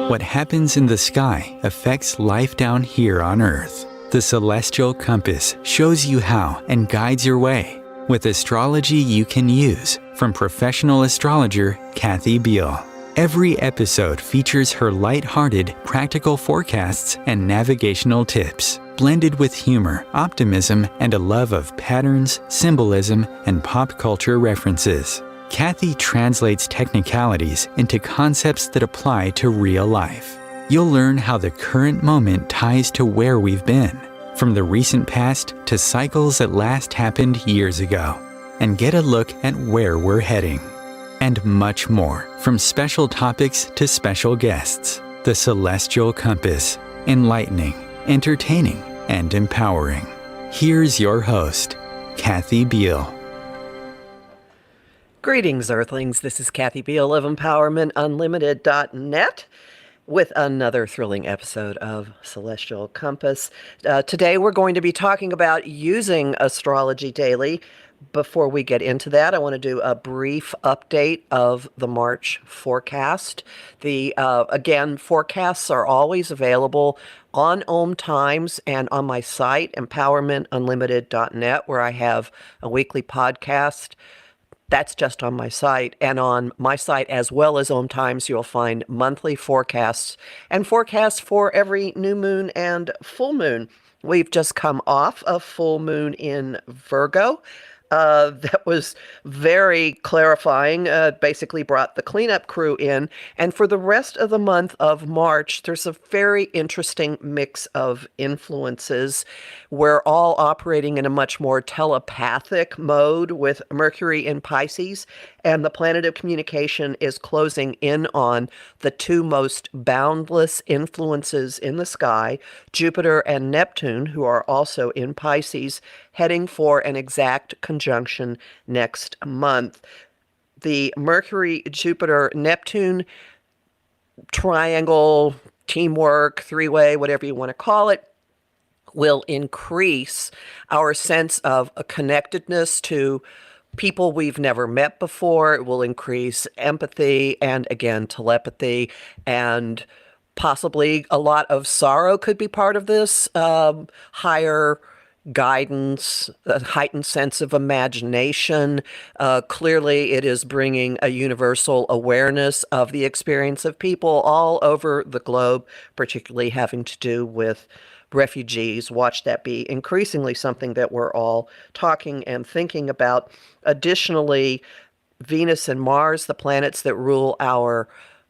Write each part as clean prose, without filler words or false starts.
What happens in the sky affects life down here on Earth. The celestial compass shows you how and guides your way with astrology you can use from professional astrologer Kathy Beal. Every episode features her light-hearted, practical forecasts and navigational tips, blended with humor, optimism, and a love of patterns, symbolism, and pop culture references. Kathy translates technicalities into concepts that apply to real life. You'll learn how the current moment ties to where we've been, from the recent past to cycles that last happened years ago, and get a look at where we're heading. And much more, from special topics to special guests. The Celestial Compass, enlightening, entertaining, and empowering. Here's your host, Kathy Beal. Greetings, Earthlings. This is Kathy Beal of EmpowermentUnlimited.net with another thrilling episode of Celestial Compass. Today we're going to be talking about using astrology daily. Before we get into that, I want to do a brief update of the March forecast. Again, forecasts are always available on Om Times and on my site, EmpowermentUnlimited.net, where I have a weekly podcast. That's just on my site. And on my site, as well as Om Times, you'll find monthly forecasts and forecasts for every new moon and full moon. We've just come off a full moon in Virgo. That was very clarifying, basically brought the cleanup crew in. And for the rest of the month of March, there's a very interesting mix of influences. We're all operating in a much more telepathic mode with Mercury in Pisces, and the planet of communication is closing in on the two most boundless influences in the sky, Jupiter and Neptune, who are also in Pisces, heading for an exact conjunction next month. The Mercury-Jupiter-Neptune triangle, teamwork, three-way, whatever you want to call it, will increase our sense of a connectedness to people we've never met before. It will increase empathy and, again, telepathy, and possibly a lot of sorrow could be part of this. Higher guidance, a heightened sense of imagination. Clearly, it is bringing a universal awareness of the experience of people all over the globe, particularly having to do with refugees. Watch that be increasingly something that we're all talking and thinking about. Additionally, Venus and Mars, the planets that rule our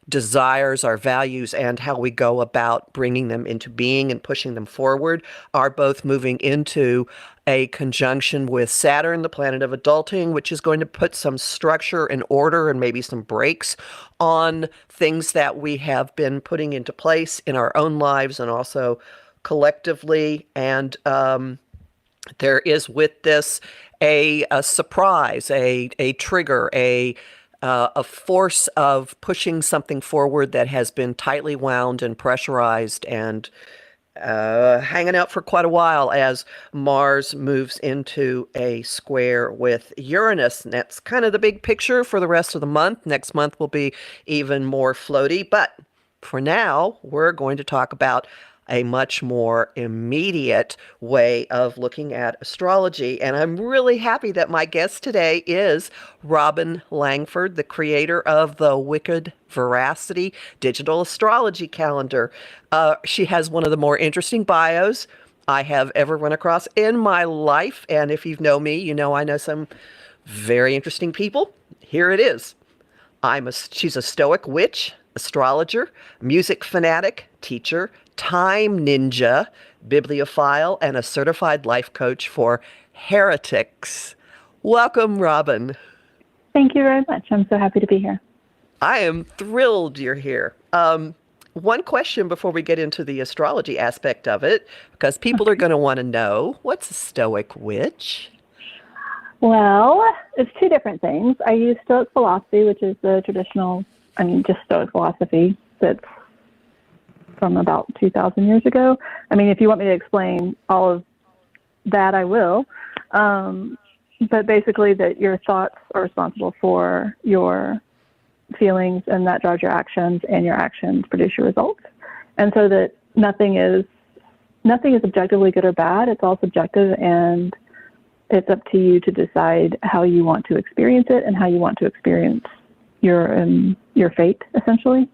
desires, our values, and how we go about bringing them into being and pushing them forward, are both moving into a conjunction with Saturn, the planet of adulting, which is going to put some structure and order and maybe some brakes on things that we have been putting into place in our own lives and also collectively. And there is with this a surprise, a trigger, a force of pushing something forward that has been tightly wound and pressurized and hanging out for quite a while as Mars moves into a square with Uranus. And that's kind of the big picture for the rest of the month. Next month will be even more floaty. But for now, we're going to talk about a much more immediate way of looking at astrology. And I'm really happy that my guest today is Robin Langford, the creator of the Wicked Veracity digital astrology calendar. She has one of the more interesting bios I have ever run across in my life. And if you know me, you know I know some very interesting people. Here it is. She's a Stoic witch, astrologer, music fanatic, teacher, time ninja, bibliophile, and a certified life coach for heretics. Welcome, Robin. Thank you very much. I'm so happy to be here. I am thrilled you're here. One question before we get into the astrology aspect of it, because people are going to want to know, what's a Stoic witch? Well, it's two different things. I use Stoic philosophy, which is the traditional, just Stoic philosophy that's from about 2,000 years ago. If you want me to explain all of that, I will. But basically that your thoughts are responsible for your feelings, and that drives your actions, and your actions produce your results. And so that nothing is objectively good or bad. It's all subjective, and it's up to you to decide how you want to experience it and how you want to experience your fate, essentially.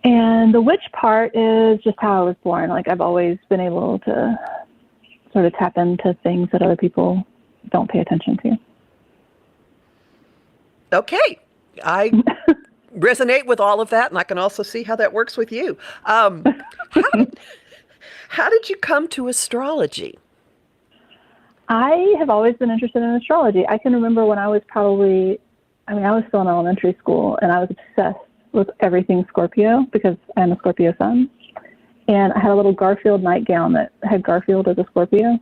And the witch part is just how I was born. Like, I've always been able to sort of tap into things that other people don't pay attention to. Okay. I resonate with all of that, and I can also see how that works with you. How did you come to astrology? I have always been interested in astrology. I can remember when I was I was still in elementary school, and I was obsessed with everything Scorpio because I'm a Scorpio sun. And I had a little Garfield nightgown that had Garfield as a Scorpio.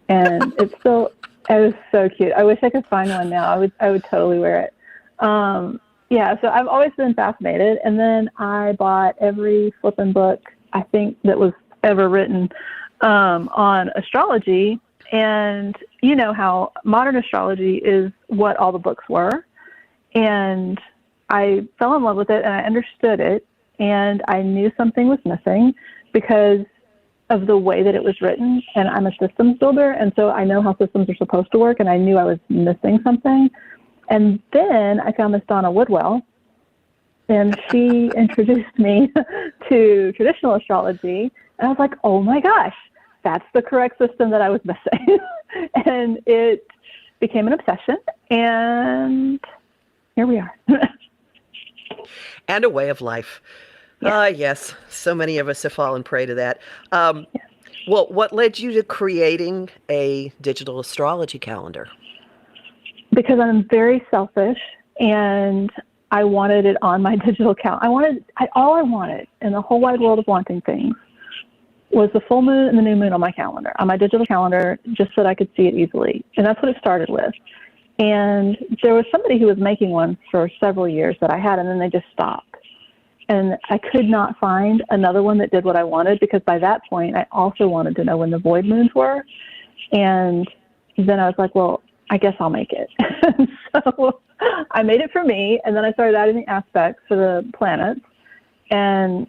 And it was so cute. I wish I could find one now. I would totally wear it. So I've always been fascinated. And then I bought every flipping book, I think, that was ever written on astrology. And you know how modern astrology is what all the books were. And I fell in love with it, and I understood it, and I knew something was missing because of the way that it was written. And I'm a systems builder, and so I know how systems are supposed to work, and I knew I was missing something. And then I found this Donna Woodwell, and she introduced me to traditional astrology, and I was like, oh my gosh, that's the correct system that I was missing. And it became an obsession, and here we are. And a way of life. Yes, so many of us have fallen prey to that. Well, what led you to creating a digital astrology calendar? Because I'm very selfish, and I wanted it on my digital calendar. All I wanted in the whole wide world of wanting things was the full moon and the new moon on my calendar, on my digital calendar, just so that I could see it easily. And that's what it started with. And there was somebody who was making one for several years that I had, and then they just stopped. And I could not find another one that did what I wanted, because by that point, I also wanted to know when the void moons were. And then I was like, well, I guess I'll make it. So I made it for me, and then I started adding the aspects for the planets. And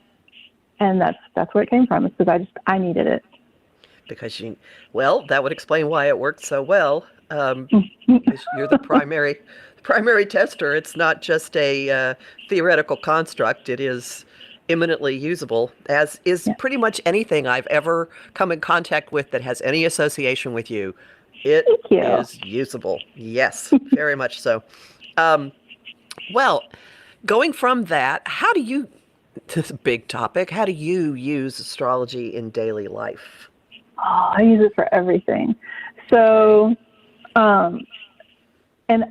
that's where it came from. It's because I needed it. Because that would explain why it worked so well. Because you're the primary tester. It's not just a theoretical construct. It is eminently usable, as is pretty much anything I've ever come in contact with that has any association with you. It is usable. Yes, very much so. Well, going from that, this is a big topic, how do you use astrology in daily life? Oh, I use it for everything. So, and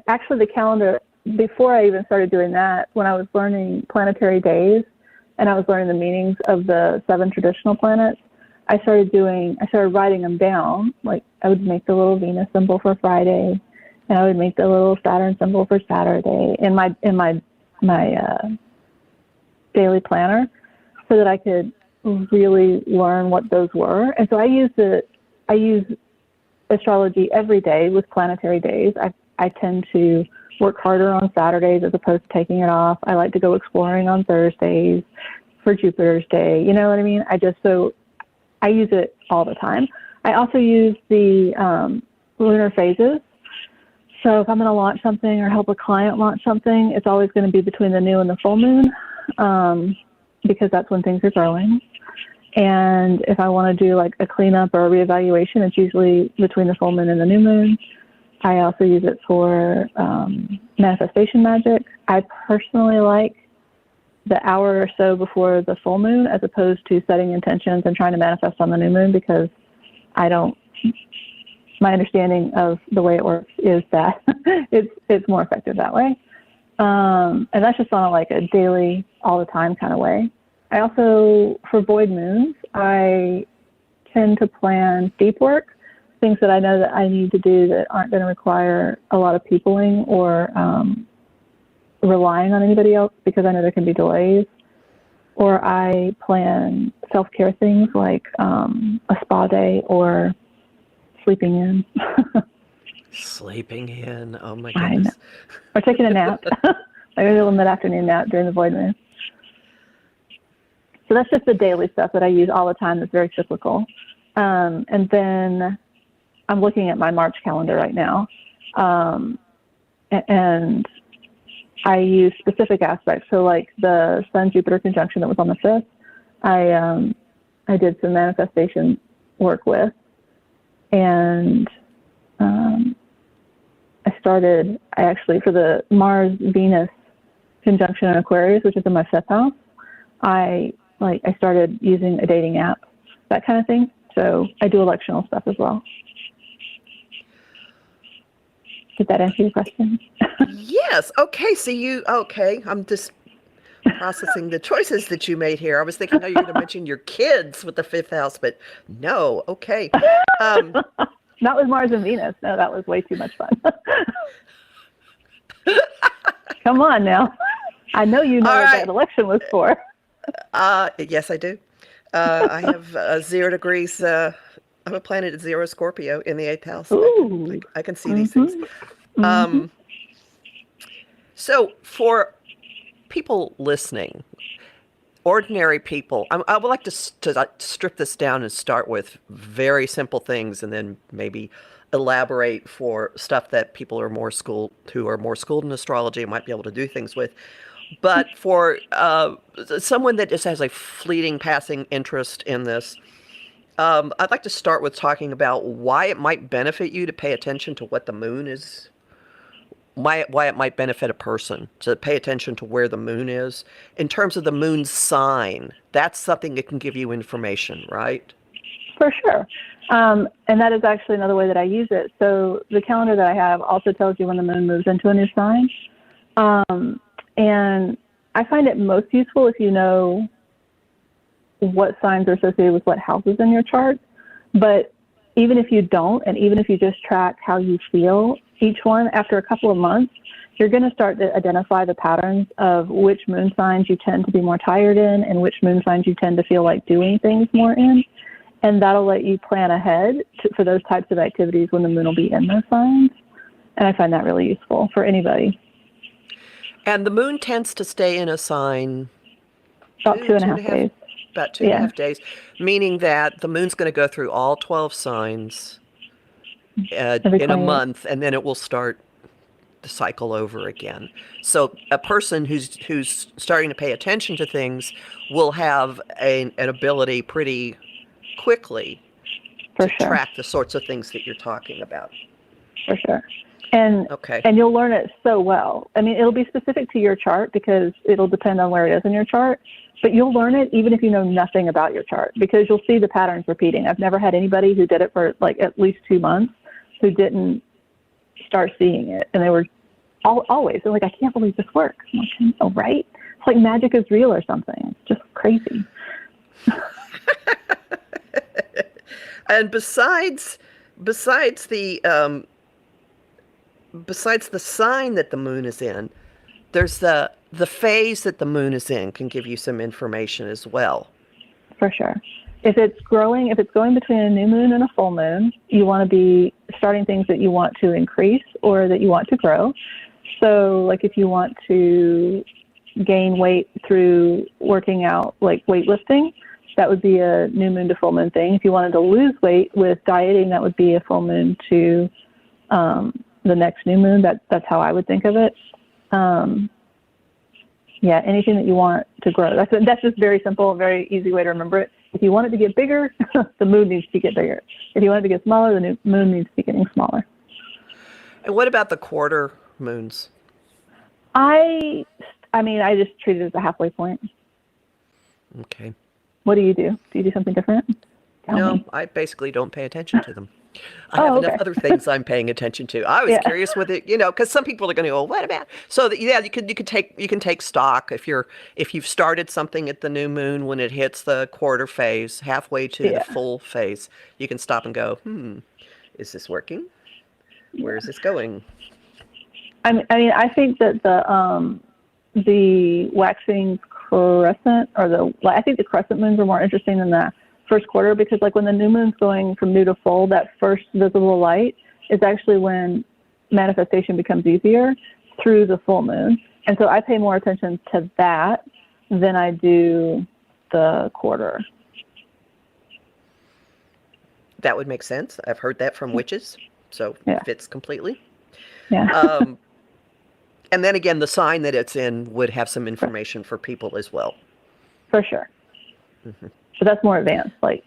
actually the calendar, before I even started doing that, when I was learning planetary days and I was learning the meanings of the 7 traditional planets, I started writing them down. Like, I would make the little Venus symbol for Friday, and I would make the little Saturn symbol for Saturday in my daily planner, so that I could really learn what those were. And so I use astrology every day with planetary days. I tend to work harder on Saturdays as opposed to taking it off. I like to go exploring on Thursdays for Jupiter's day. You know what I mean? I use it all the time. I also use the lunar phases. So if I'm going to launch something or help a client launch something, it's always going to be between the new and the full moon, because that's when things are growing. And if I want to do like a cleanup or a reevaluation, it's usually between the full moon and the new moon. I also use it for manifestation magic. I personally like the hour or so before the full moon, as opposed to setting intentions and trying to manifest on the new moon, because my understanding of the way it works is that it's more effective that way. And that's just on like a daily, all the time kind of way. I also, for void moons, I tend to plan deep work, things that I know that I need to do that aren't going to require a lot of peopling or relying on anybody else, because I know there can be delays. Or I plan self-care things like a spa day or sleeping in. Sleeping in. Oh my I know. goodness. Or taking a nap. I go to a mid-afternoon nap during the void moon. So that's just the daily stuff that I use all the time that's very cyclical. And then I'm looking at my March calendar right now. And I use specific aspects. So like the Sun-Jupiter conjunction that was on the 5th, I did some manifestation work with. And I actually, for the Mars-Venus conjunction in Aquarius, which is in my 5th house, I started using a dating app, that kind of thing. So I do electional stuff as well. Did that answer your question? Yes. Okay. So I'm just processing the choices that you made here. I was thinking, you were going to mention your kids with the 5th house, but no. Okay. Not with Mars and Venus. No, that was way too much fun. Come on now. I know you know what that election was for. Yes, I do. I have 0 degrees. I have a planet at 0 Scorpio in the 8th house. I can see these things. So for people listening, ordinary people, I would like to strip this down and start with very simple things, and then maybe elaborate for stuff that people are who are more schooled in astrology might be able to do things with. But for someone that just has a fleeting passing interest in this, I'd like to start with talking about why it might benefit you to pay attention to what the moon is, why it might benefit a person to pay attention to where the moon is. In terms of the moon's sign, that's something that can give you information, right? For sure. And that is actually another way that I use it. So the calendar that I have also tells you when the moon moves into a new sign. And I find it most useful if you know what signs are associated with what houses in your chart. But even if you don't, and even if you just track how you feel each one, after a couple of months, you're going to start to identify the patterns of which moon signs you tend to be more tired in and which moon signs you tend to feel like doing things more in. And that'll let you plan ahead for those types of activities when the moon will be in those signs. And I find that really useful for anybody. And the moon tends to stay in a sign about 2.5 days. About 2.5 days, meaning that the moon's going to go through all 12 signs in a month, and then it will start the cycle over again. So a person who's starting to pay attention to things will have an ability pretty quickly to track the sorts of things that you're talking about. For sure. And you'll learn it so well. I mean, it'll be specific to your chart because it'll depend on where it is in your chart, but you'll learn it even if you know nothing about your chart because you'll see the patterns repeating. I've never had anybody who did it for like at least 2 months who didn't start seeing it. And they were always, they're like, I can't believe this works. I'm like, I know, right? It's like magic is real or something. It's just crazy. And besides the sign that the moon is in, there's the phase that the moon is in can give you some information as well. For sure. If it's going between a new moon and a full moon, you want to be starting things that you want to increase or that you want to grow. So like if you want to gain weight through working out, like weightlifting, that would be a new moon to full moon thing. If you wanted to lose weight with dieting, that would be a full moon to the next new moon. That's how I would think of it. Anything that you want to grow. That's just very simple, very easy way to remember it. If you want it to get bigger, the moon needs to get bigger. If you want it to get smaller, the moon needs to be getting smaller. And what about the quarter moons? I just treat it as a halfway point. Okay. What do you do? Do you do something different? Tell me. I basically don't pay attention to them. I have enough other things I'm paying attention to. I was curious with it, because some people are going to go, what about? So you can take stock if you've started something at the new moon when it hits the quarter phase, halfway to the full phase, you can stop and go, is this working? Where is this going? I think that the waxing crescent I think the crescent moons are more interesting than the first quarter because like when the new moon's going from new to full, that first visible light is actually when manifestation becomes easier through the full moon. And so I pay more attention to that than I do the quarter. That would make sense. I've heard that from witches, so Yeah. it fits completely. Yeah. And then again, the sign that it's in would have some information for people as well. For sure. But that's more advanced, like.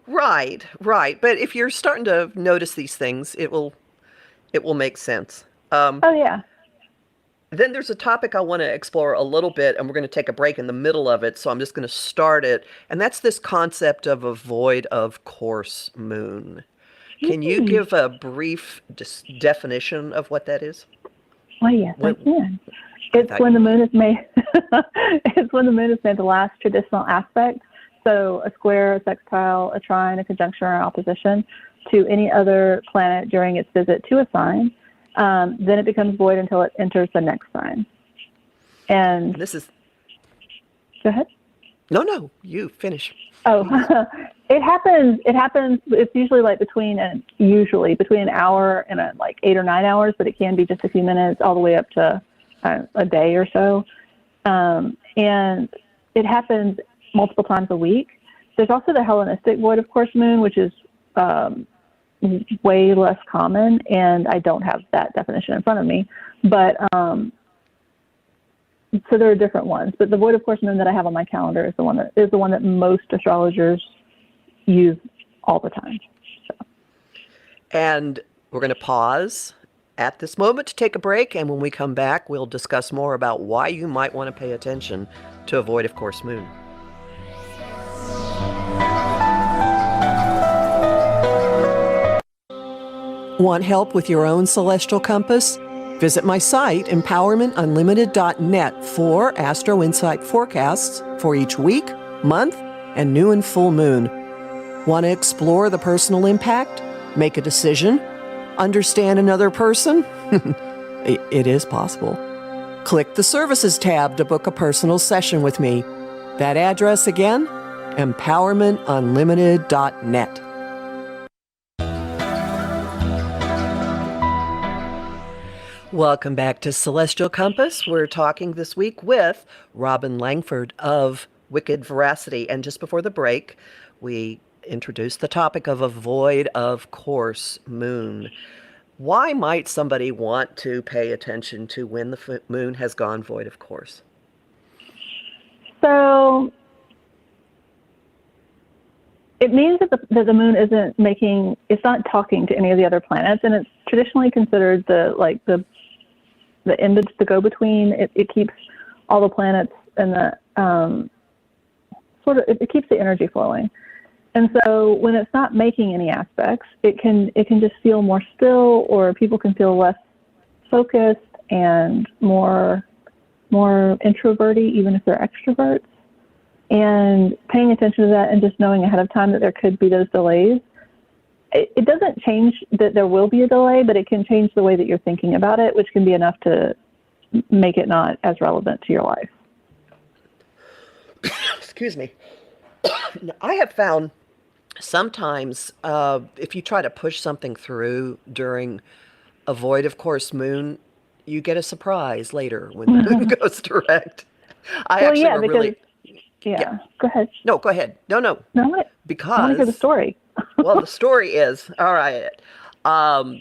Right. But if you're starting to notice these things, it will make sense. Oh yeah. Then there's a topic I want to explore a little bit, and we're going to take a break in the middle of it, so I'm just going to start it. And that's this concept of a void of course moon. Can you give a brief definition of what that is? Well, yes, I can. It's when the moon is made. It's when the moon is made the last traditional aspect. So a square, a sextile, a trine, a conjunction, or an opposition to any other planet during its visit to a sign. Then it becomes void until it enters the next sign. And this is. Go ahead. No, you finish. Oh, it happens. It's usually like between an hour and like 8 or 9 hours, but it can be just a few minutes, all the way up to a day or so. And it happens multiple times a week. There's also the Hellenistic void of course moon, which is way less common, and I don't have that definition in front of me. But so there are different ones, but the void of course moon that I have on my calendar is the one that most astrologers use all the time. So. And we're going to pause at this moment to take a break, and when we come back, we'll discuss more about why you might want to pay attention to a void of course moon. Want help with your own celestial compass? Visit my site, empowermentunlimited.net, for Astro Insight forecasts for each week, month, and new and full moon. Want to explore the personal impact? Make a decision? Understand another person? It is possible. Click the Services tab to book a personal session with me. That address again? empowermentunlimited.net. Welcome back to Celestial Compass. We're talking this week with Robin Langford of Wicked Veracity. And just before the break, we introduced the topic of a void of course moon. Why might somebody want to pay attention to when the moon has gone void of course? So it means that the moon it's not talking to any of the other planets, and it's traditionally considered the end, the go-between. It keeps all the planets and the it keeps the energy flowing. And so when it's not making any aspects, it can just feel more still, or people can feel less focused and more introverty, even if they're extroverts. And paying attention to that and just knowing ahead of time that there could be those delays, it doesn't change that there will be a delay, but it can change the way that you're thinking about it, which can be enough to make it not as relevant to your life. Excuse me. I have found sometimes if you try to push something through during a void of course moon, you get a surprise later when the moon goes direct. Yeah. Go ahead. No, go ahead. No. Because I want to hear the story. Well, the story is, all right. I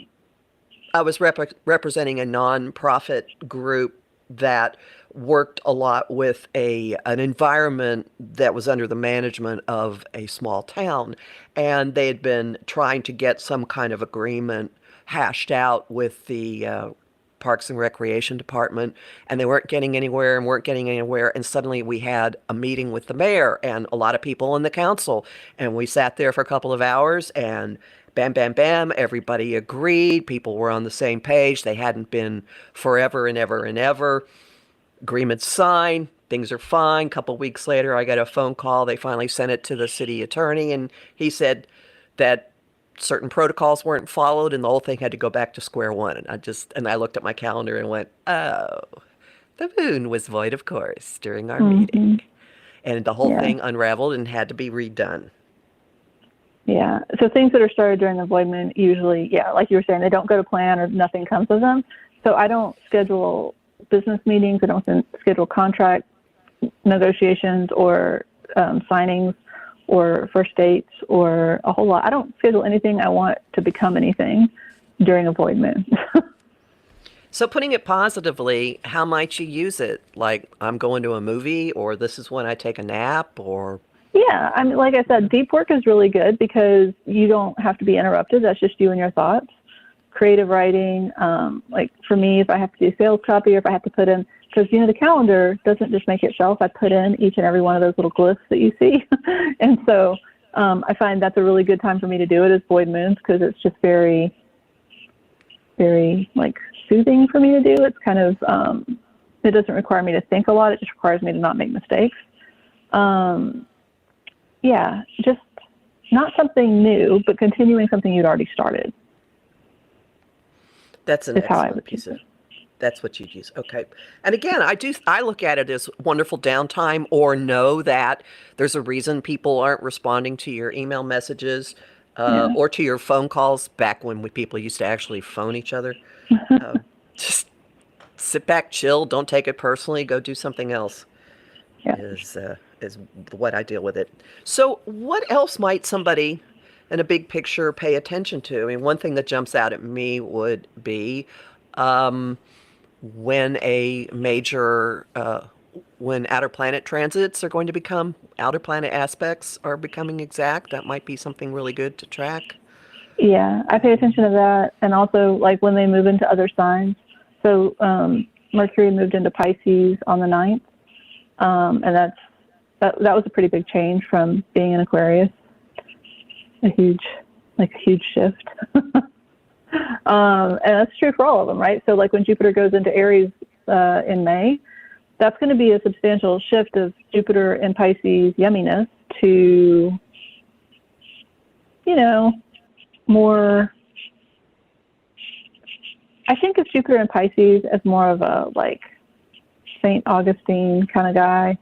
was representing a nonprofit group that worked a lot with an environment that was under the management of a small town, and they had been trying to get some kind of agreement hashed out with the Parks and Recreation Department, and they weren't getting anywhere, and suddenly we had a meeting with the mayor and a lot of people in the council, and we sat there for a couple of hours, and bam, bam, bam, everybody agreed, people were on the same page, they hadn't been forever and ever and ever. Agreement signed, things are fine. A couple weeks later, I got a phone call. They finally sent it to the city attorney, and he said that certain protocols weren't followed, and the whole thing had to go back to square one. And I looked at my calendar and went, oh, the moon was void of course during our meeting. And the whole thing unraveled and had to be redone. Yeah. So things that are started during the void moon usually, like you were saying, they don't go to plan or nothing comes of them. So I don't schedule business meetings. I don't schedule contract negotiations or signings or first dates or a whole lot. I don't schedule anything I want to become anything during a void moon. So putting it positively, how might you use it? Like, I'm going to a movie, or this is when I take a nap, or... Yeah, I mean, like I said, deep work is really good because you don't have to be interrupted. That's just you and your thoughts. Creative writing, like for me, if I have to do sales copy, or if I have to put in, because, the calendar doesn't just make itself. I put in each and every one of those little glyphs that you see. And so I find that's a really good time for me to do it as void moons, because it's just very, very, like, soothing for me to do. It's kind of, it doesn't require me to think a lot. It just requires me to not make mistakes. Yeah, just not something new, but continuing something you'd already started. That's an excellent piece of... That's what you'd use. Okay. And again, I look at it as wonderful downtime, or know that there's a reason people aren't responding to your email messages or to your phone calls back when people used to actually phone each other. Just sit back, chill, don't take it personally, go do something else. Yeah. Is what I deal with it. So what else might somebody in a big picture pay attention to? I mean, one thing that jumps out at me would be when a major, when outer planet transits are going to become, outer planet aspects are becoming exact. That might be something really good to track. Yeah, I pay attention to that. And also, like, when they move into other signs. So Mercury moved into Pisces on the 9th. And that was a pretty big change from being in Aquarius. A huge shift. And that's true for all of them, right? So, like, when Jupiter goes into Aries in May, that's going to be a substantial shift of Jupiter in Pisces yumminess to, more... I think of Jupiter in Pisces as more of a, like, St. Augustine kind of guy,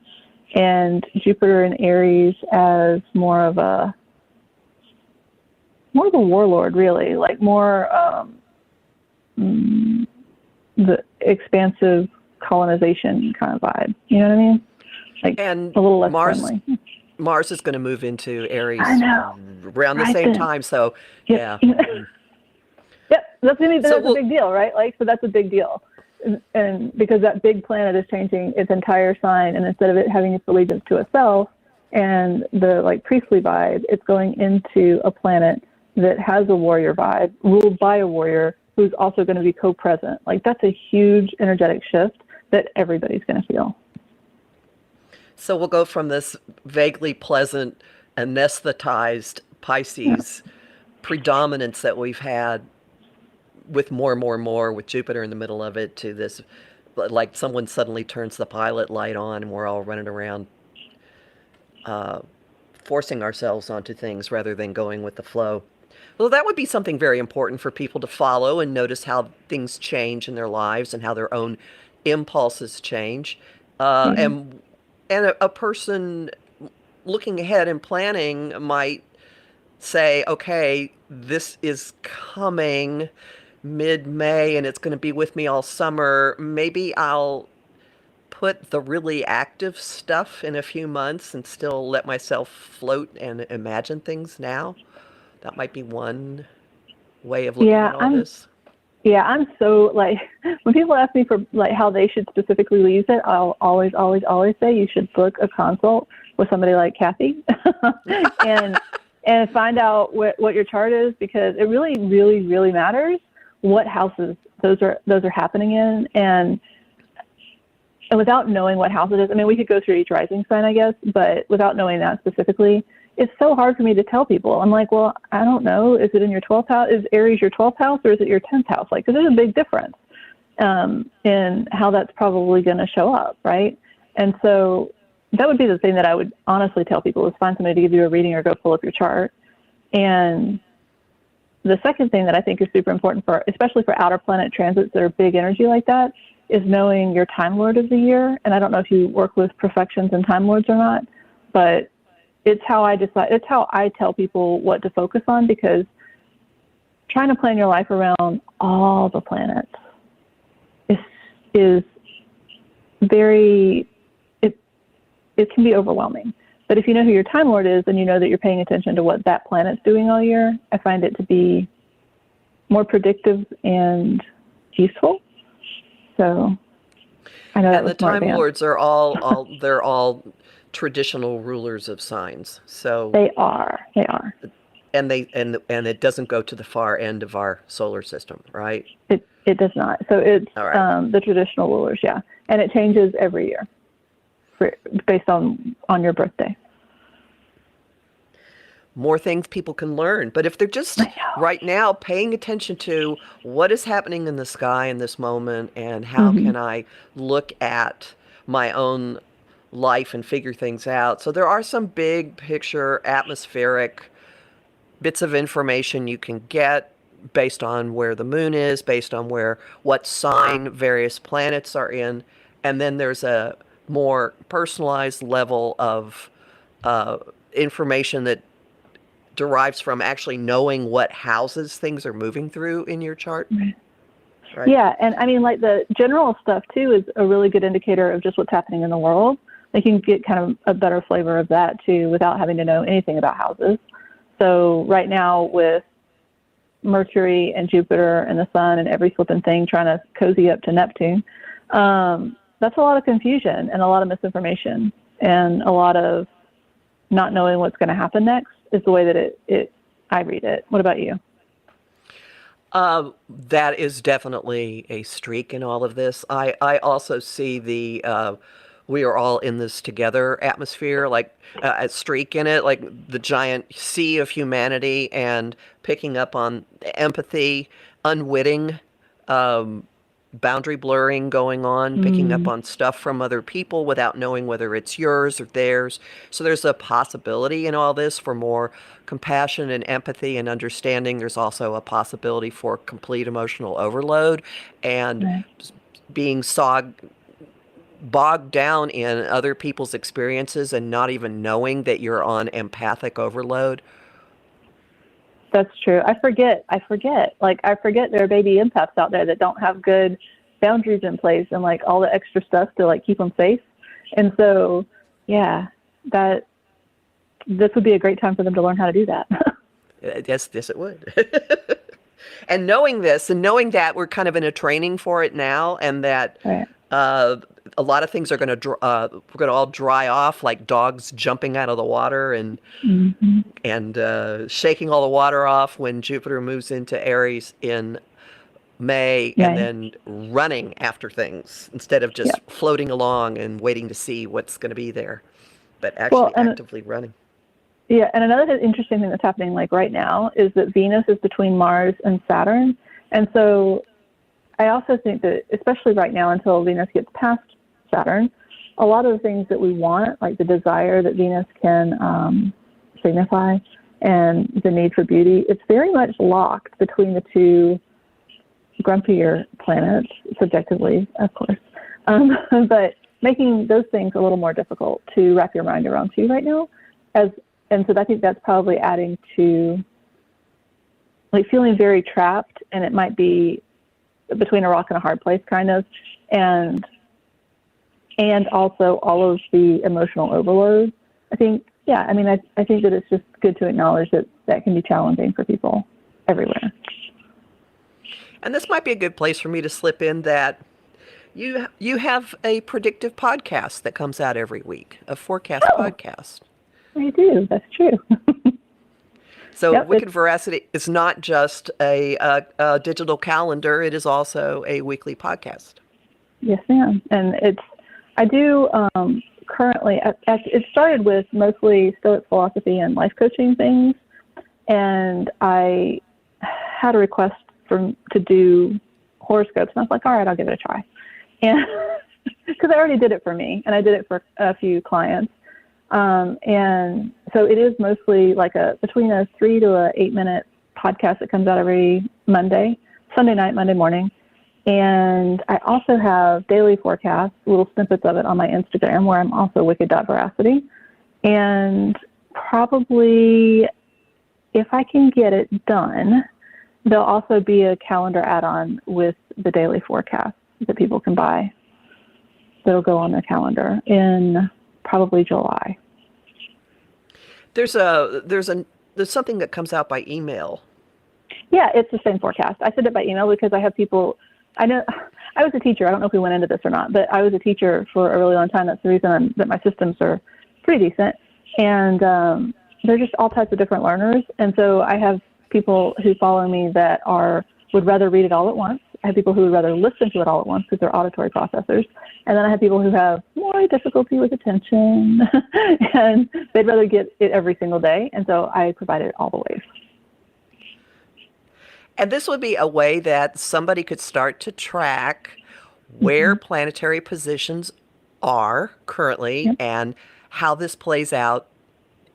and Jupiter in Aries as more of a warlord, really, like more the expansive colonization kind of vibe. You know what I mean? Like, and a little less friendly. Mars is going to move into Aries around the right same then. time, so yep. yeah. Yep, that's a big deal, right? Like, so that's a big deal. And because that big planet is changing its entire sign, and instead of it having its allegiance to itself and the, like, priestly vibe, it's going into a planet that has a warrior vibe, ruled by a warrior who's also going to be co-present. Like, that's a huge energetic shift that everybody's going to feel. So we'll go from this vaguely pleasant, anesthetized Pisces predominance that we've had with more and more and more, with Jupiter in the middle of it, to this, like, someone suddenly turns the pilot light on and we're all running around forcing ourselves onto things rather than going with the flow. Well, that would be something very important for people to follow and notice how things change in their lives and how their own impulses change. And a person looking ahead and planning might say, okay, this is coming mid-May and it's going to be with me all summer. Maybe I'll put the really active stuff in a few months and still let myself float and imagine things now. That might be one way of looking at all this. Yeah, I'm so, like, when people ask me for, like, how they should specifically use it, I'll always say you should book a consult with somebody like Kathy and find out what your chart is, because it really, really, really matters what houses those are happening in. And without knowing what house it is, I mean, we could go through each rising sign, I guess, but without knowing that specifically, it's so hard for me to tell people. I'm like, well, I don't know. Is it in your 12th house? Is Aries your 12th house, or is it your 10th house? Like, because there's a big difference in how that's probably going to show up, right? And so that would be the thing that I would honestly tell people, is find somebody to give you a reading or go pull up your chart. And the second thing that I think is super important for, especially for outer planet transits that are big energy like that, is knowing your Time Lord of the year. And I don't know if you work with perfections and Time Lords or not, but it's how I decide. It's how I tell people what to focus on, because trying to plan your life around all the planets is very, it can be overwhelming. But if you know who your Time Lord is and you know that you're paying attention to what that planet's doing all year, I find it to be more predictive and useful. So I know that And was the more Time advanced. Lords are all they're all traditional rulers of signs. So They are. and it doesn't go to the far end of our solar system, right? It does not. So it's All right. the traditional rulers, yeah. And it changes every year based on your birthday. More things people can learn. But if they're just right now paying attention to what is happening in the sky in this moment and how can I look at my own life and figure things out. So there are some big picture atmospheric bits of information you can get based on where the moon is, based on what sign various planets are in. And then there's a more personalized level of information that derives from actually knowing what houses things are moving through in your chart. Right? Yeah, and I mean, like the general stuff too is a really good indicator of just what's happening in the world. Like you can get kind of a better flavor of that too without having to know anything about houses. So right now with Mercury and Jupiter and the sun and every flipping thing trying to cozy up to Neptune, that's a lot of confusion and a lot of misinformation and a lot of not knowing what's going to happen next is the way that I read it. What about you? That is definitely a streak in all of this. I also see the we are all in this together atmosphere, like a streak in it, like the giant sea of humanity and picking up on empathy, unwitting, boundary blurring going on, picking up on stuff from other people without knowing whether it's yours or theirs. So there's a possibility in all this for more compassion and empathy and understanding. There's also a possibility for complete emotional overload and being bogged down in other people's experiences and not even knowing that you're on empathic overload. That's true. I forget. Like, I forget there are baby empaths out there that don't have good boundaries in place and like all the extra stuff to like keep them safe. And so, yeah, this would be a great time for them to learn how to do that. Yes, it would. And knowing this and knowing that we're kind of in a training for it now, and that a lot of things are going to all dry off, like dogs jumping out of the water and shaking all the water off when Jupiter moves into Aries in May, and then running after things instead of just floating along and waiting to see what's going to be there, but actually actively running. Yeah, and another interesting thing that's happening like right now is that Venus is between Mars and Saturn. And so I also think that, especially right now until Venus gets past Saturn, a lot of the things that we want, like the desire that Venus can signify and the need for beauty, it's very much locked between the two grumpier planets, subjectively, of course. But making those things a little more difficult to wrap your mind around too right now. And so I think that's probably adding to like feeling very trapped, and it might be between a rock and a hard place kind of, and also all of the emotional overload. I think, I think that it's just good to acknowledge that can be challenging for people everywhere. And this might be a good place for me to slip in that you have a predictive podcast that comes out every week, a forecast podcast. I do. That's true. So Wicked Veracity is not just a digital calendar. It is also a weekly podcast. Yes, ma'am. And I do currently, it started with mostly Stoic philosophy and life coaching things. And I had a request to do horoscopes. And I was like, all right, I'll give it a try. And because I already did it for me, and I did it for a few clients. And so it is mostly like between a 3 to a 8 minute podcast that comes out every Sunday night, Monday morning. And I also have daily forecasts, little snippets of it on my Instagram, where I'm also wicked.veracity. And probably if I can get it done, there'll also be a calendar add-on with the daily forecast that people can buy. that'll go on their calendar in probably July. There's something that comes out by email. Yeah, it's the same forecast. I send it by email because I have people. I know I was a teacher. I don't know if we went into this or not, but I was a teacher for a really long time. That's the reason that my systems are pretty decent, and they're just all types of different learners. And so I have people who follow me that would rather read it all at once. I have people who would rather listen to it all at once because they're auditory processors. And then I have people who have more difficulty with attention and they'd rather get it every single day. And so I provide it all the ways. And this would be a way that somebody could start to track where planetary positions are currently and how this plays out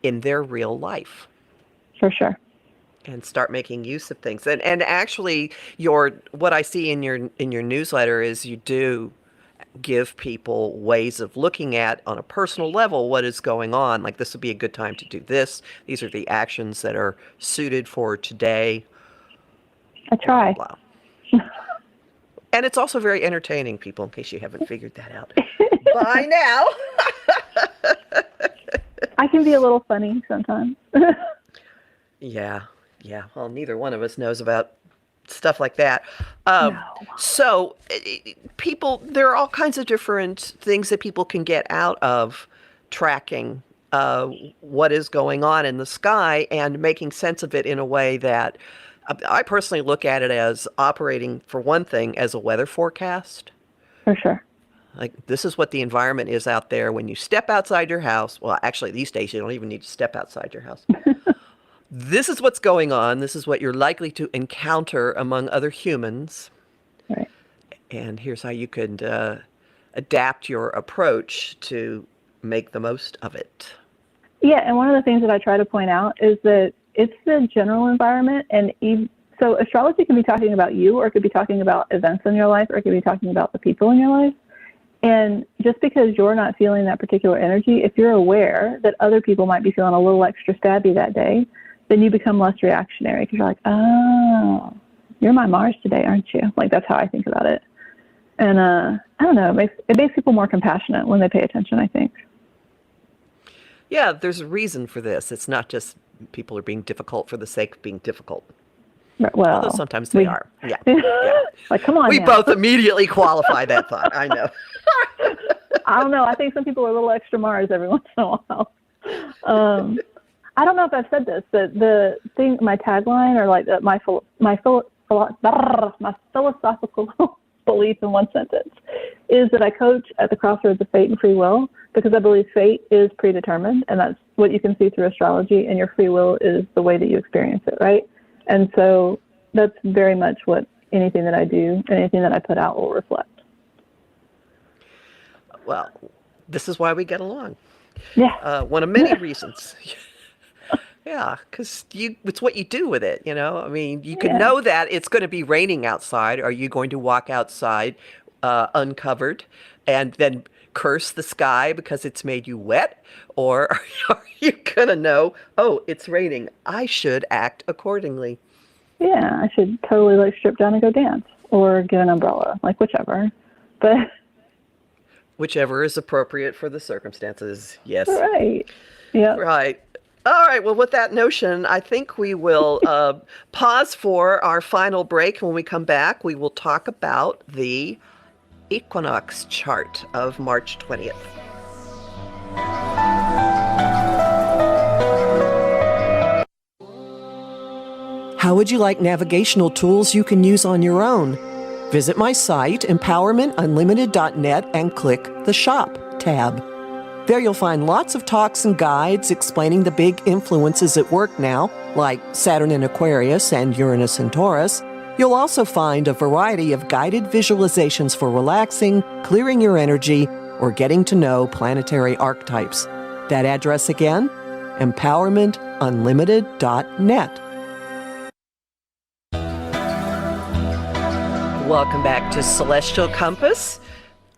in their real life. For sure. And start making use of things. And actually what I see in your newsletter is you do give people ways of looking at on a personal level what is going on. Like, this would be a good time to do this. These are the actions that are suited for today. I try. Blah, blah. And it's also very entertaining, people, in case you haven't figured that out by now. I can be a little funny sometimes. Yeah. Well, neither one of us knows about stuff like that. No. So there are all kinds of different things that people can get out of tracking what is going on in the sky and making sense of it in a way that I personally look at it as operating, for one thing, as a weather forecast. For sure. Like, this is what the environment is out there when you step outside your house. Well, actually, these days, you don't even need to step outside your house. This is what's going on. This is what you're likely to encounter among other humans. Right. And here's how you could adapt your approach to make the most of it. Yeah, and one of the things that I try to point out is that it's the general environment. And so astrology can be talking about you, or it could be talking about events in your life, or it could be talking about the people in your life. And just because you're not feeling that particular energy, if you're aware that other people might be feeling a little extra stabby that day, then you become less reactionary because you're like, oh, you're my Mars today, aren't you? Like, that's how I think about it. And I don't know, it makes people more compassionate when they pay attention, I think. Yeah, there's a reason for this. It's not just people are being difficult for the sake of being difficult. Well, although sometimes they are. Yeah. Like, come on. We now. both immediately qualify that thought. I know. I don't know. I think some people are a little extra Mars every once in a while. I don't know if I've said this, but the thing, my tagline, or like my philosophical belief in one sentence, is that I coach at the crossroads of fate and free will, because I believe fate is predetermined, and that's what you can see through astrology, and your free will is the way that you experience it, right? And so that's very much what anything that I do and anything that I put out will reflect. Well, this is why we get along. Yeah. One of many reasons. Yeah, because it's what you do with it, you know? I mean, you can know that it's going to be raining outside. Are you going to walk outside uncovered and then curse the sky because it's made you wet? Or are you going to know, oh, it's raining, I should act accordingly? Yeah, I should totally like strip down and go dance or get an umbrella, like whichever. But whichever is appropriate for the circumstances, yes. Right. Yeah. Right. All right. Well, with that notion, I think we will pause for our final break. When we come back, we will talk about the Equinox Chart of March 20th. How would you like navigational tools you can use on your own? Visit my site, empowermentunlimited.net, and click the Shop tab. There you'll find lots of talks and guides explaining the big influences at work now, like Saturn in Aquarius and Uranus in Taurus. You'll also find a variety of guided visualizations for relaxing, clearing your energy, or getting to know planetary archetypes. That address again, empowermentunlimited.net. Welcome back to Celestial Compass.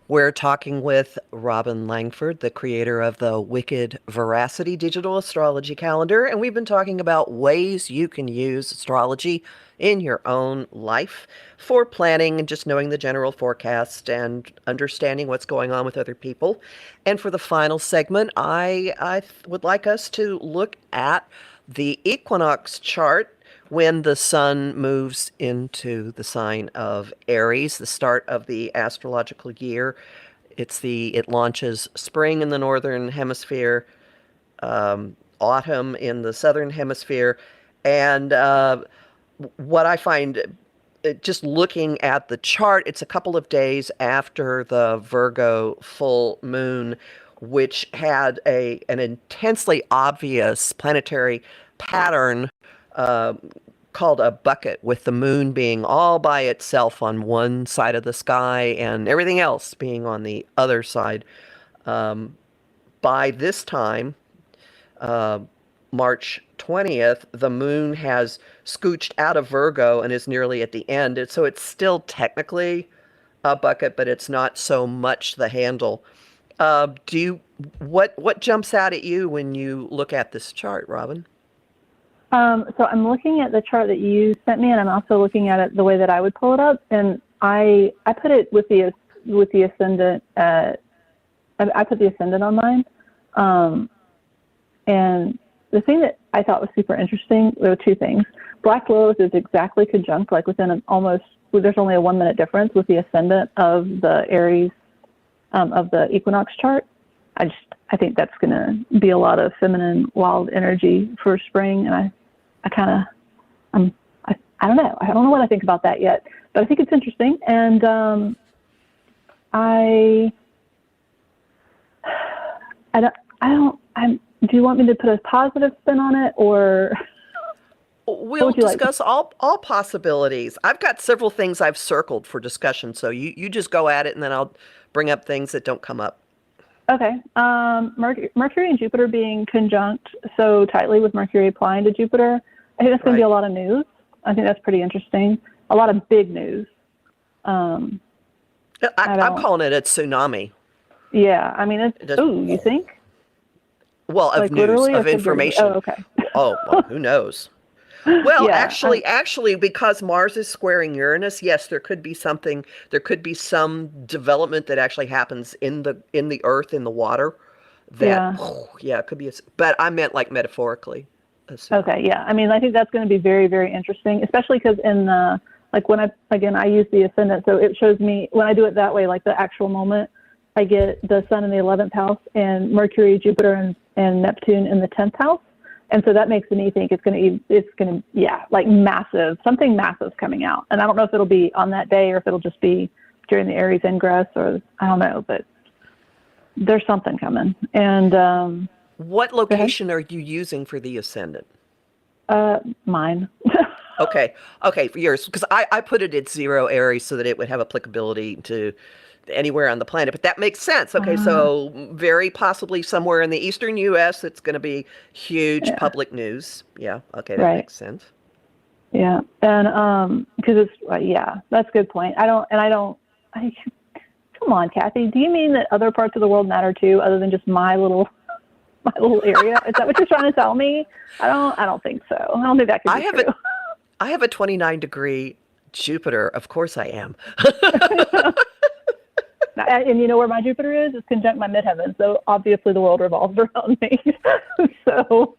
We're talking with Robin Langford, the creator of the Wicked Veracity digital astrology calendar, and we've been talking about ways you can use astrology in your own life for planning and just knowing the general forecast and understanding what's going on with other people. And for the final segment, I would like us to look at the Equinox chart when the sun moves into the sign of Aries, the start of the astrological year. It launches spring in the northern hemisphere, autumn in the southern hemisphere, and what I find just looking at the chart, it's a couple of days after the Virgo full moon, which had an intensely obvious planetary pattern called a bucket, with the moon being all by itself on one side of the sky and everything else being on the other side. By this time, March 20th, the moon has scooched out of Virgo and is nearly at the end. So it's still technically a bucket, but it's not so much the handle. What jumps out at you when you look at this chart, Robin? So I'm looking at the chart that you sent me, and I'm also looking at it the way that I would pull it up. And I put it with the ascendant. I put the ascendant on mine. And the thing that I thought was super interesting, there were two things. Black Lilith is exactly conjunct, like within there's only a 1 minute difference with the ascendant of the Aries, of the Equinox chart. I think that's going to be a lot of feminine, wild energy for spring. And I don't know. I don't know what I think about that yet, but I think it's interesting. And do you want me to put a positive spin on it, or? We'll discuss all possibilities. I've got several things I've circled for discussion, so you just go at it, and then I'll bring up things that don't come up. Okay. Mercury and Jupiter being conjunct so tightly with Mercury applying to Jupiter, I think that's going to be a lot of news. I think that's pretty interesting. A lot of big news. I'm calling it a tsunami. Yeah. I mean, you think? Well, of news, of information. Oh, okay. Well, who knows? Well, yeah, actually, because Mars is squaring Uranus, yes, there could be something. There could be some development that actually happens in the earth, in the water. That, it could be. But I meant like metaphorically. Okay, yeah. I mean, I think that's going to be very, very interesting, especially because when I use the ascendant, so it shows me when I do it that way, like the actual moment, I get the Sun in the 11th house and Mercury, Jupiter, and Neptune in the 10th house. And so that makes me think it's going to, like massive, something massive coming out. And I don't know if it'll be on that day or if it'll just be during the Aries ingress, or I don't know, but there's something coming. And what location are you using for the ascendant? Mine. Okay, for yours, because I put it at 0 Aries so that it would have applicability to anywhere on the planet, but that makes sense. Okay, so very possibly somewhere in the eastern U.S. it's going to be huge public news. Yeah, okay, that makes sense. Yeah, and because it's that's a good point. Come on, Kathy, do you mean that other parts of the world matter too, other than just my little area? Is that what you're trying to tell me? I don't think so. I don't think that could be true. I have a 29-degree Jupiter. Of course I am. And you know where my Jupiter is? It's conjunct my midheaven. So obviously the world revolves around me. So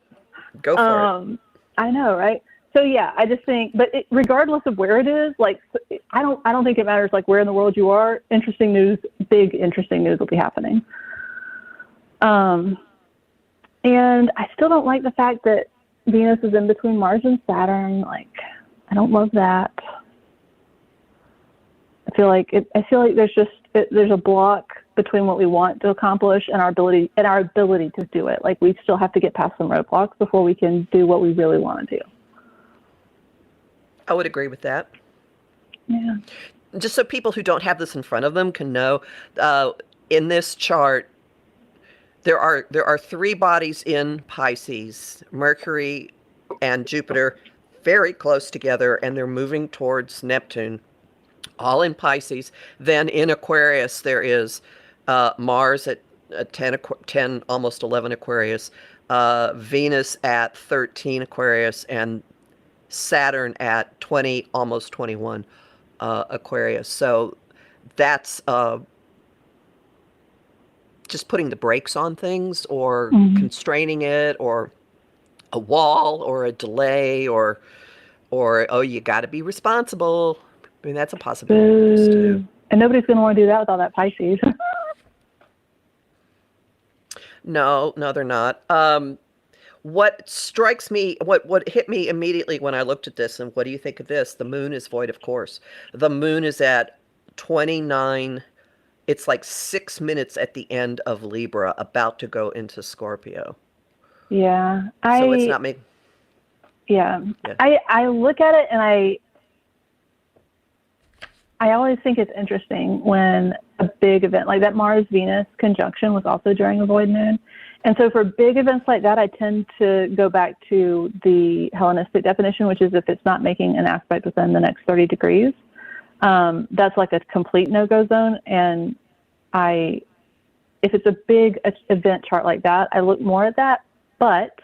go for it. I know, right? So yeah, I just think, but regardless of where it is, like I don't think it matters like where in the world you are. Interesting news, big interesting news will be happening. And I still don't like the fact that Venus is in between Mars and Saturn. Like, I don't love that. I feel like there's a block between what we want to accomplish and our ability to do it. Like, we still have to get past some roadblocks before we can do what we really want to do. I would agree with that. Yeah. Just so people who don't have this in front of them can know, in this chart, there are 3 bodies in Pisces, Mercury and Jupiter, very close together, and they're moving towards Neptune. all in Pisces. Then in Aquarius, there is Mars at 10, almost 11 Aquarius, Venus at 13 Aquarius, and Saturn at 20, almost 21 Aquarius. So that's just putting the brakes on things, or constraining it, or a wall, or a delay, or oh, you got to be responsible. I mean, that's a possibility too. And nobody's going to want to do that with all that Pisces. No, they're not. What strikes me, what hit me immediately when I looked at this, and what do you think of this? The moon is void of course. The moon is at 29. It's like 6 minutes at the end of Libra, about to go into Scorpio. Yeah. So it's not me. Yeah. I look at it and I always think it's interesting when a big event like that Mars-Venus conjunction was also during a void moon. And so for big events like that, I tend to go back to the Hellenistic definition, which is if it's not making an aspect within the next 30 degrees. That's like a complete no-go zone. And if it's a big event chart like that, I look more at that. But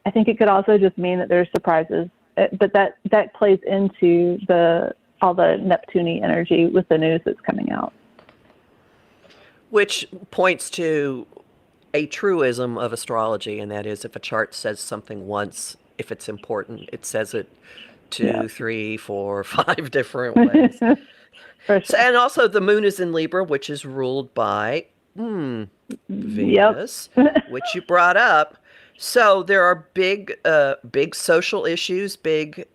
I think it could also just mean that there's surprises. But that plays into all the Neptune energy with the news that's coming out. Which points to a truism of astrology, and that is if a chart says something once, if it's important, it says it 2, 3, 4, 5 different ways. For sure. And also the moon is in Libra, which is ruled by Venus, which you brought up. So there are big social issues, big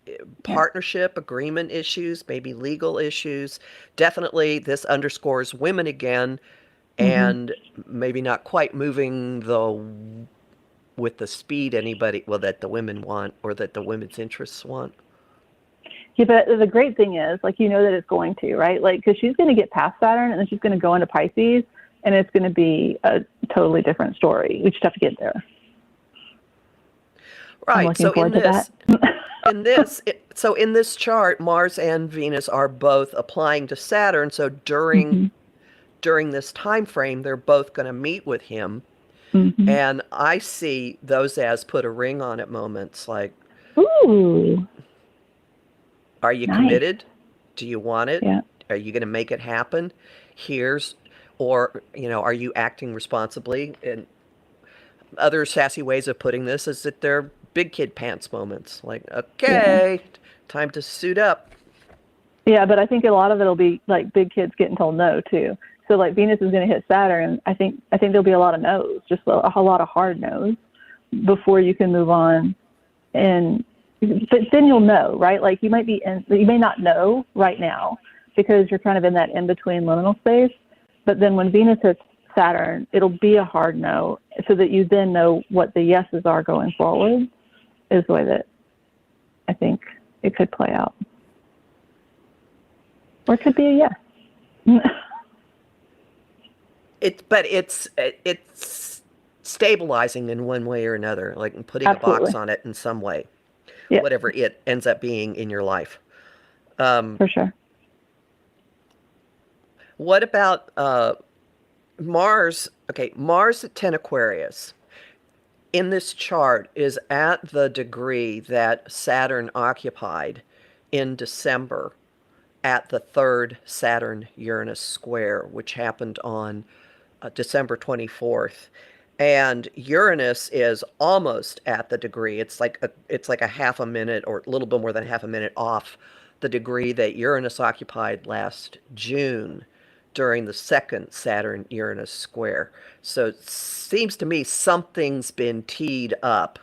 partnership agreement issues, maybe legal issues. Definitely this underscores women again, and maybe not quite moving with the speed that the women want, or that the women's interests want. Yeah, but the great thing is, like, that it's going to, right? Like, because she's going to get past Saturn, and then she's going to go into Pisces, and it's going to be a totally different story. We just have to get there. Right. So in this chart, Mars and Venus are both applying to Saturn. So during this time frame, they're both going to meet with him, and I see those as put a ring on it moments. Like, ooh. Are you committed? Do you want it? Yeah. Are you going to make it happen? Are you acting responsibly? And other sassy ways of putting this is that they're big kid pants moments. Like, okay, time to suit up. Yeah, but I think a lot of it will be like big kids getting told no too. So like Venus is going to hit Saturn. I think there'll be a lot of no's, just a lot of hard no's before you can move on. But then you'll know, right? Like you may not know right now because you're kind of in that in-between liminal space. But then when Venus hits Saturn, it'll be a hard no, so that you then know what the yeses are going forward, is the way that I think it could play out. Or it could be a yes. It's stabilizing in one way or another, like putting Absolutely. a box on it in some way, whatever it ends up being in your life. For sure. What about Mars? Okay, Mars at 10 Aquarius in this chart is at the degree that Saturn occupied in December at the third Saturn-Uranus square, which happened on December 24th. And Uranus is almost at the degree. It's like a half a minute, or a little bit more than half a minute off the degree that Uranus occupied last June during the second Saturn-Uranus square. So it seems to me something's been teed up.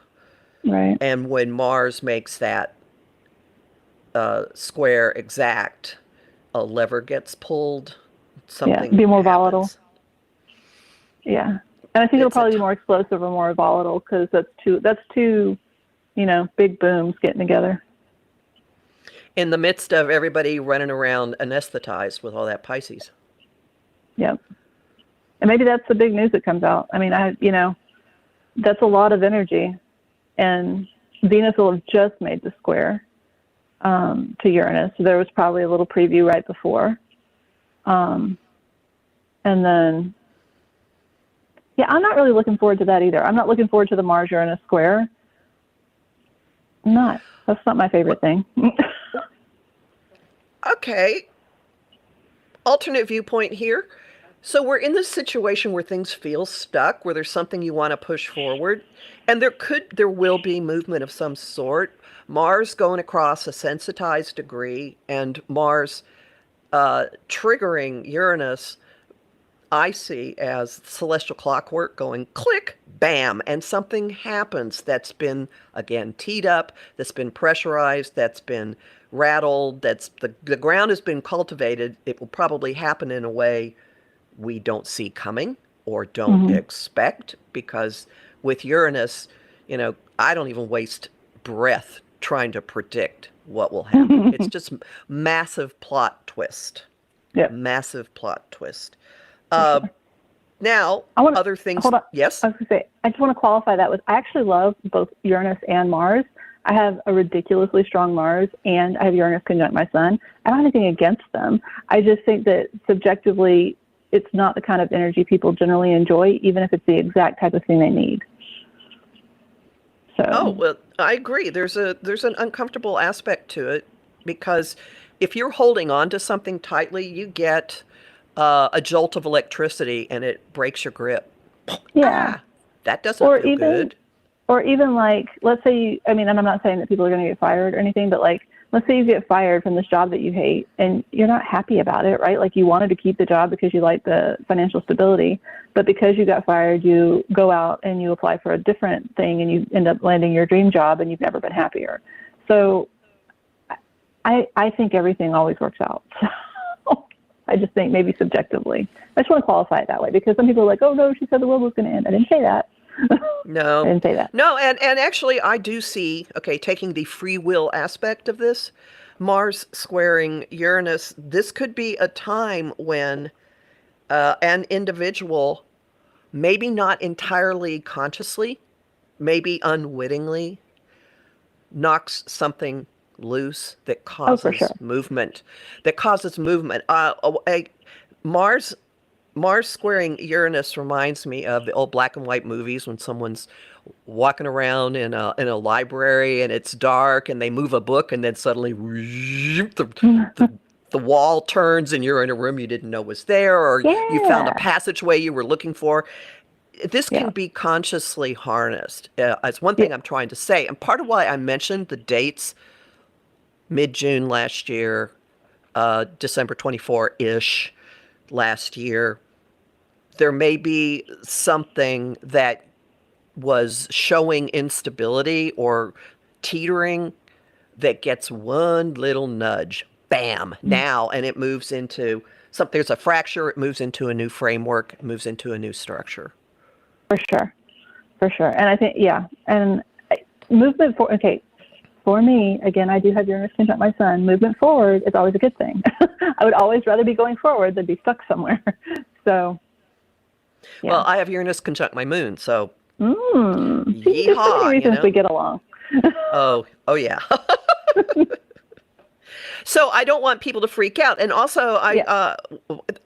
Right. And when Mars makes that square exact, a lever gets pulled. Something be more happens. Volatile. Yeah. And I think it'll probably be more explosive or more volatile because that's two, big booms getting together. In the midst of everybody running around anesthetized with all that Pisces. Yep. And maybe that's the big news that comes out. I mean, that's a lot of energy. And Venus will have just made the square. to Uranus. So there was probably a little preview right before. And then, yeah, I'm not really looking forward to that either. I'm not looking forward to the Mars-Uranus square. That's not my favorite thing. Okay. Alternate viewpoint here. So we're in this situation where things feel stuck, where there's something you want to push forward, and there will be movement of some sort. Mars going across a sensitized degree, and Mars triggering Uranus, I see as celestial clockwork going click, bam, and something happens that's been, again, teed up, that's been pressurized, that's been rattled, that's the ground has been cultivated. It will probably happen in a way we don't see coming or don't expect, because with Uranus, I don't even waste breath trying to predict what will happen. It's just massive plot twist. Yep. Massive plot twist. Sure. Now, other things. Hold on. Yes? I was going to say, I just want to qualify that with, I actually love both Uranus and Mars. I have a ridiculously strong Mars, and I have Uranus conjunct my Sun. I don't have anything against them. I just think that subjectively, it's not the kind of energy people generally enjoy, even if it's the exact type of thing they need. So. Oh, well, I agree. There's an uncomfortable aspect to it, because if you're holding on to something tightly, you get a jolt of electricity and it breaks your grip. Yeah. That doesn't feel good. Or even like, let's say, and I'm not saying that people are going to get fired or anything, but like, let's say you get fired from this job that you hate and you're not happy about it, right? Like you wanted to keep the job because you like the financial stability, but because you got fired, you go out and you apply for a different thing and you end up landing your dream job and you've never been happier. So I think everything always works out. I just think maybe subjectively. I just want to qualify it that way, because some people are like, oh no, she said the world was going to end. I didn't say that. No. I didn't say that. No, and actually I do see, taking the free will aspect of this, Mars squaring Uranus, this could be a time when an individual, maybe not entirely consciously, maybe unwittingly, knocks something loose that causes movement. Mars squaring Uranus reminds me of the old black and white movies when someone's walking around in a library and it's dark and they move a book and then suddenly the wall turns and you're in a room you didn't know was there, or you found a passageway you were looking for. This can be consciously harnessed. It's one thing I'm trying to say. And part of why I mentioned the dates, mid-June last year, December 24-ish last year, there may be something that was showing instability or teetering that gets one little nudge, bam, now, and it moves into something. There's a fracture, it moves into a new framework, it moves into a new structure. For sure. And I think, and movement for me, again, I do have Uranus conjunct my Sun. Movement forward is always a good thing. I would always rather be going forward than be stuck somewhere. So, yeah. Well, I have Uranus conjunct my Moon, so yeehaw, there's so many reasons we get along. oh yeah. So I don't want people to freak out, and also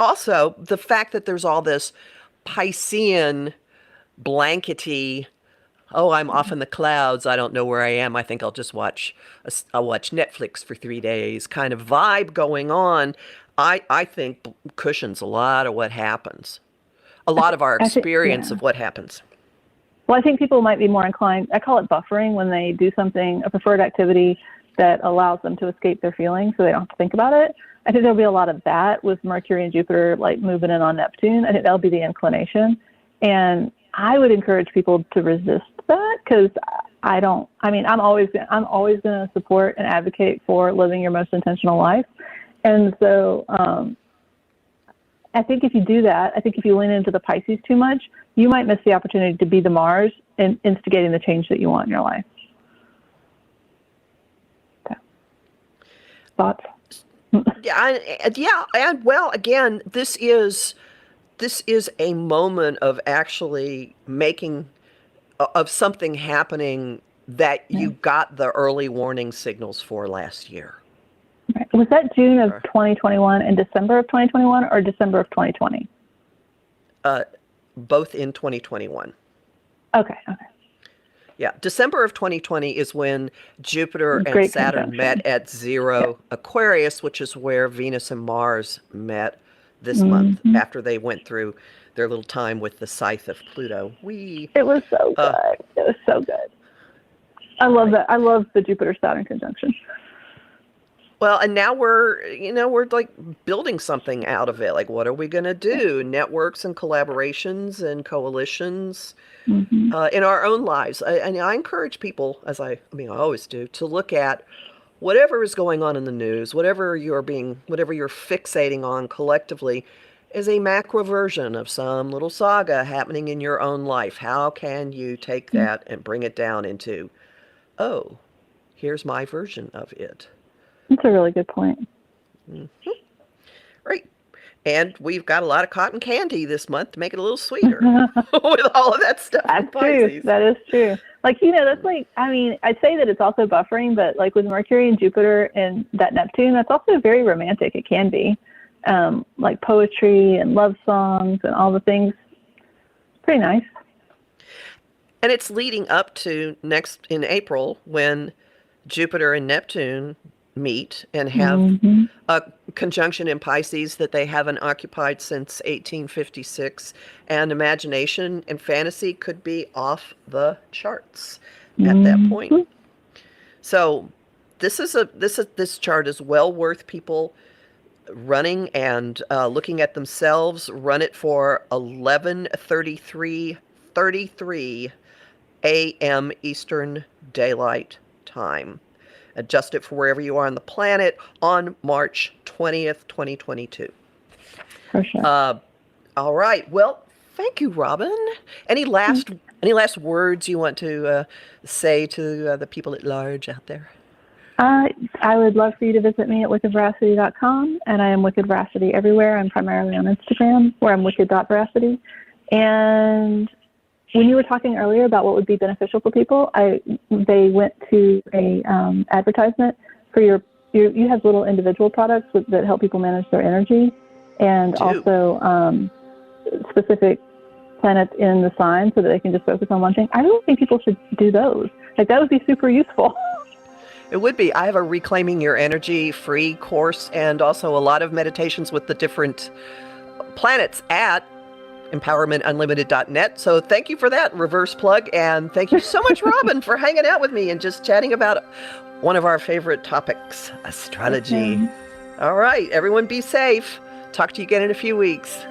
also the fact that there's all this Piscean blankety, I'm off in the clouds, I don't know where I am, I think I'll just watch Netflix for 3 days kind of vibe going on. I think cushions a lot of what happens, a lot of our experience of what happens. Well, I think people might be more inclined, I call it buffering, when they do something, a preferred activity that allows them to escape their feelings so they don't have to think about it. I think there'll be a lot of that with Mercury and Jupiter like moving in on Neptune. I think that'll be the inclination. And I would encourage people to resist that, because I'm always going to support and advocate for living your most intentional life. And so I think if you do that, I think if you lean into the Pisces too much, you might miss the opportunity to be the Mars in instigating the change that you want in your life. Okay. Thoughts? And well, again, this is a moment of actually of something happening that you got the early warning signals for last year. Right. Was that June of 2021 and December of 2021 or December of 2020? Both in 2021. Okay. Yeah, December of 2020 is when Jupiter and Great Saturn conjunction. met at 0 Aquarius, which is where Venus and Mars met this month after they went through their little time with the scythe of Pluto. It was so good. It was so good. I love that. I love the Jupiter-Saturn conjunction. Well, and now we're like building something out of it. Like, what are we going to do? Networks and collaborations and coalitions in our own lives. And I encourage people, I always do, to look at whatever is going on in the news, whatever you're fixating on collectively, is a macro version of some little saga happening in your own life. How can you take that and bring it down into, oh, here's my version of it? That's a really good point. Right. And we've got a lot of cotton candy this month to make it a little sweeter with all of that stuff. That's true. That is true. Like, that's like, I'd say that it's also buffering, but like with Mercury and Jupiter and that Neptune, that's also very romantic. It can be like poetry and love songs and all the things. It's pretty nice. And it's leading up to next in April when Jupiter and Neptune meet and have a conjunction in Pisces that they haven't occupied since 1856, and imagination and fantasy could be off the charts at that point. So this chart is well worth people running and looking at themselves. Run it for 11:33 a.m. Eastern Daylight Time. Adjust it for wherever you are on the planet on March 20th, 2022. For sure. All right. Well, thank you, Robin. Any last words you want to say to the people at large out there? I would love for you to visit me at wickedveracity.com, and I am Wicked Veracity everywhere. I'm primarily on Instagram, where I'm wicked.veracity. And when you were talking earlier about what would be beneficial for people, they went to a advertisement for you have little individual products that help people manage their energy, and also specific planets in the sign so that they can just focus on one thing. I really think people should do those. Like, that would be super useful. It would be. I have a Reclaiming Your Energy free course and also a lot of meditations with the different planets at empowermentunlimited.net. So thank you for that reverse plug. And thank you so much, Robin, for hanging out with me and just chatting about one of our favorite topics, astrology. All right. Everyone be safe. Talk to you again in a few weeks.